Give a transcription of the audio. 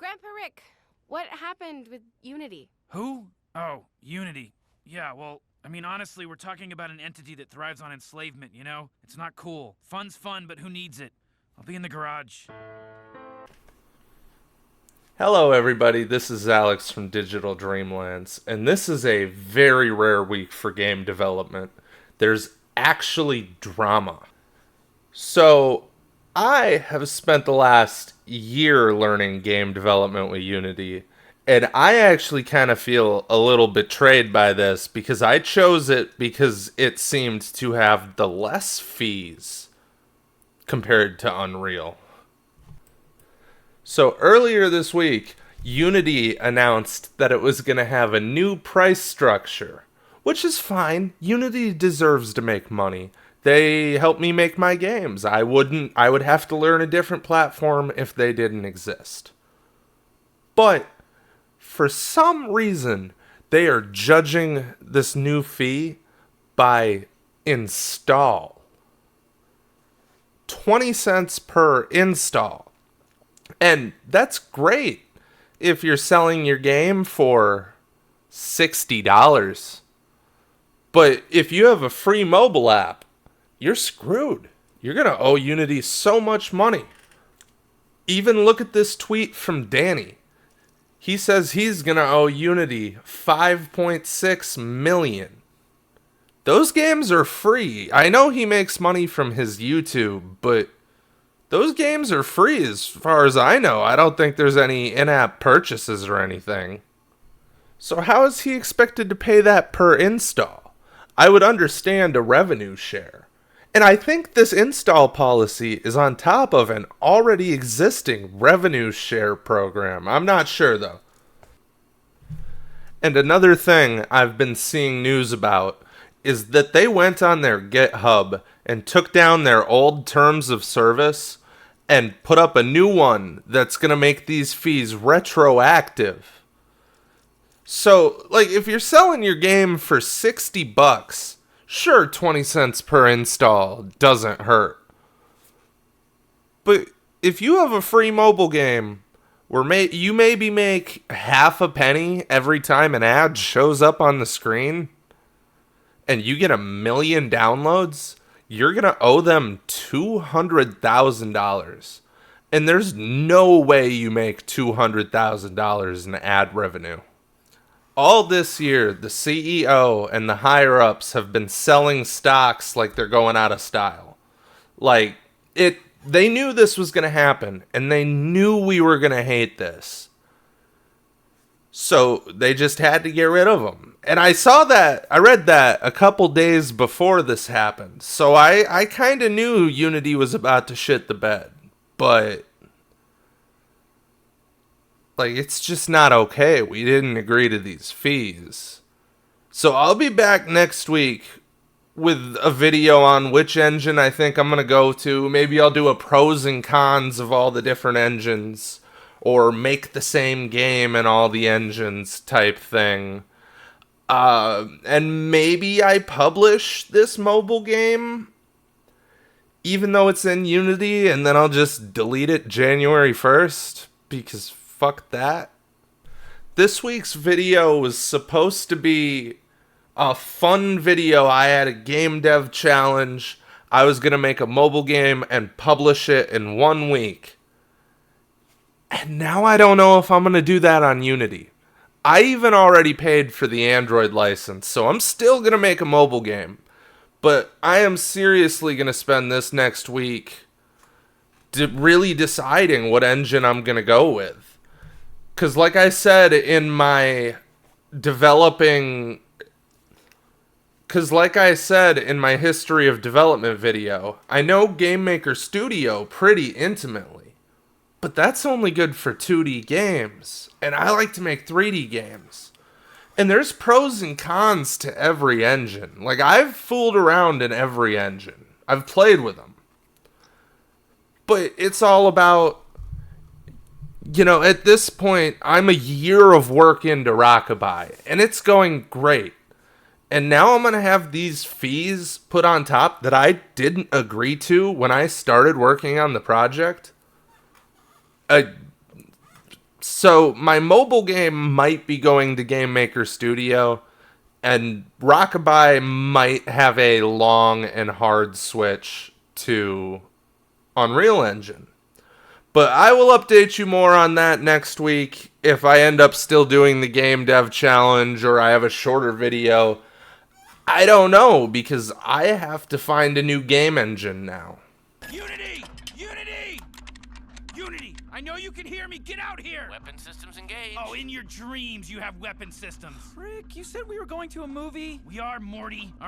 Grandpa Rick, what happened with Unity? Who? Oh, Unity. Yeah, well, I mean, honestly, we're talking about an entity that thrives on enslavement, you know? It's not cool. Fun's fun, but who needs it? I'll be in the garage. Hello, everybody. This is Alex from Digital Dreamlands, and this is a very rare week for game development. There's actually drama. So, I have spent the last year learning game development with Unity, and I actually kind of feel a little betrayed by this because I chose it because it seemed to have the less fees compared to Unreal. So earlier this week, Unity announced that it was going to have a new price structure, which is fine. Unity deserves to make money. They help me make my games. I would have to learn a different platform if they didn't exist. But for some reason, they are judging this new fee by install. 20 cents per install. And that's great if you're selling your game for $60. But if you have a free mobile app, you're screwed. You're going to owe Unity so much money. Even look at this tweet from Danny. He says he's going to owe Unity $5.6 million. Those games are free. I know he makes money from his YouTube, but those games are free as far as I know. I don't think there's any in-app purchases or anything. So how is he expected to pay that per install? I would understand a revenue share. And I think this install policy is on top of an already existing revenue share program. I'm not sure though. And another thing I've been seeing news about is that they went on their GitHub and took down their old terms of service and put up a new one that's going to make these fees retroactive. So, like, if you're selling your game for $60, sure, 20 cents per install doesn't hurt. But if you have a free mobile game where you maybe make half a penny every time an ad shows up on the screen, and you get 1 million downloads, you're going to owe them $200,000. And there's no way you make $200,000 in ad revenue. All this year, the CEO and the higher-ups have been selling stocks like they're going out of style. They knew this was going to happen, and they knew we were going to hate this. So they just had to get rid of them. And I read that a couple days before this happened. So I kind of knew Unity was about to shit the bed. But, it's just not okay. We didn't agree to these fees. So I'll be back next week with a video on which engine I think I'm going to go to. Maybe I'll do a pros and cons of all the different engines, or make the same game in all the engines type thing. And maybe I publish this mobile game, even though it's in Unity, and then I'll just delete it January 1st, because fuck that. This week's video was supposed to be a fun video. I had a game dev challenge. I was going to make a mobile game and publish it in 1 week. And now I don't know if I'm going to do that on Unity. I even already paid for the Android license, so I'm still going to make a mobile game. But I am seriously going to spend this next week really deciding what engine I'm going to go with. Because like I said in my history of development video, I know Game Maker Studio pretty intimately. But that's only good for 2D games, and I like to make 3D games. And there's pros and cons to every engine. I've fooled around in every engine. I've played with them. But it's all about, at this point, I'm a year of work into Rockabye, and it's going great. And now I'm going to have these fees put on top that I didn't agree to when I started working on the project. So my mobile game might be going to Game Maker Studio, and Rockabye might have a long and hard switch to Unreal Engine. But I will update you more on that next week if I end up still doing the Game Dev Challenge or I have a shorter video. I don't know, because I have to find a new game engine now. Unity! Unity! Unity! I know you can hear me. Get out here! Weapon systems engaged. Oh, in your dreams you have weapon systems. Rick, you said we were going to a movie. We are, Morty. All right.